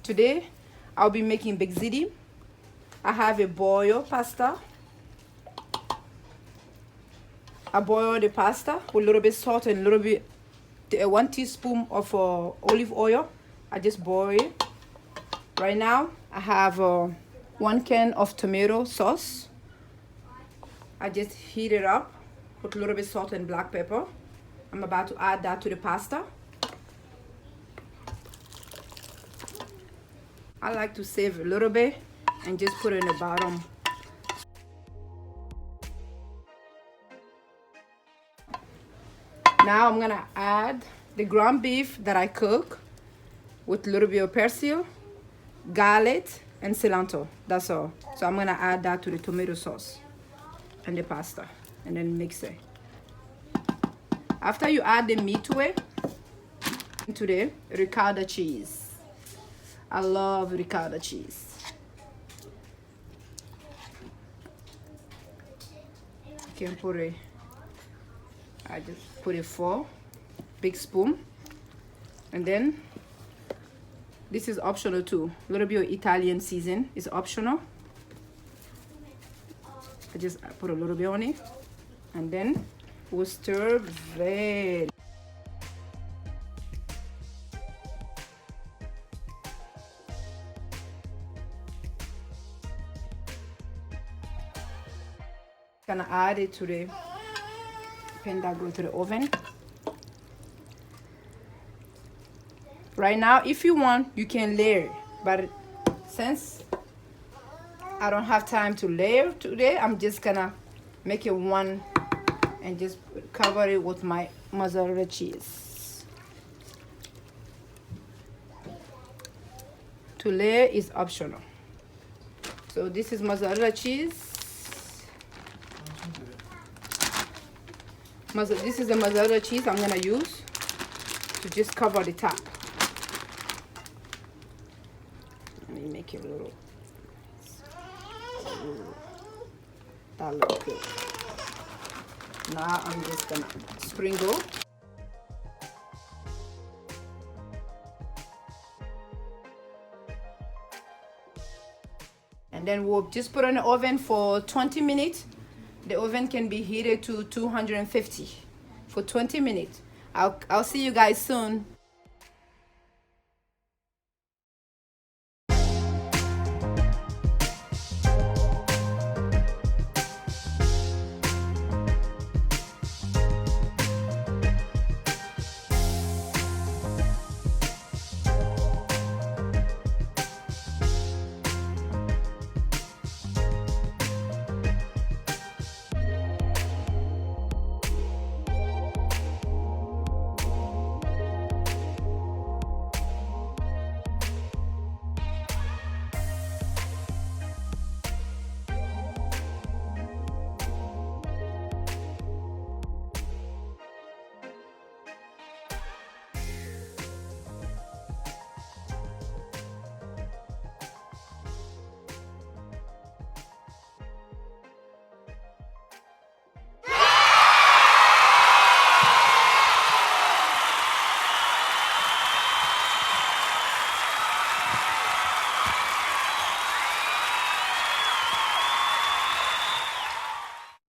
Today I'll be making big ziti. I have a boiled pasta. I boil the pasta with a little bit salt and a little bit 1 teaspoon of olive oil. I just boil it. Right now I have 1 can of tomato sauce. I just heat it up with a little bit salt and black pepper. I'm about to add that to the pasta. I like to save a little bit and just put it in the bottom. Now I'm gonna add the ground beef that I cook with a little bit of persil, garlic, and cilantro. That's all. So I'm gonna add that to the tomato sauce and the pasta and then mix it. After you add the meat to it, into the ricotta cheese. I love ricotta cheese. You can put it, I just put it 4 big spoon. And then this is optional too. A little bit of Italian season is optional. I just put a little bit on it. And then we'll stir very. Gonna add it to the pan that go to the oven. Right now, if you want, you can layer, but since I don't have time to layer today, I'm just gonna make it one and just cover it with my mozzarella cheese. To layer is optional. So this is mozzarella cheese. This is the mozzarella cheese I'm gonna use to just cover the top. Let me make it a little. That looks good. Now I'm just gonna sprinkle. And then we'll just put it in the oven for 20 minutes. The oven can be heated to 250 for 20 minutes. I'll see you guys soon.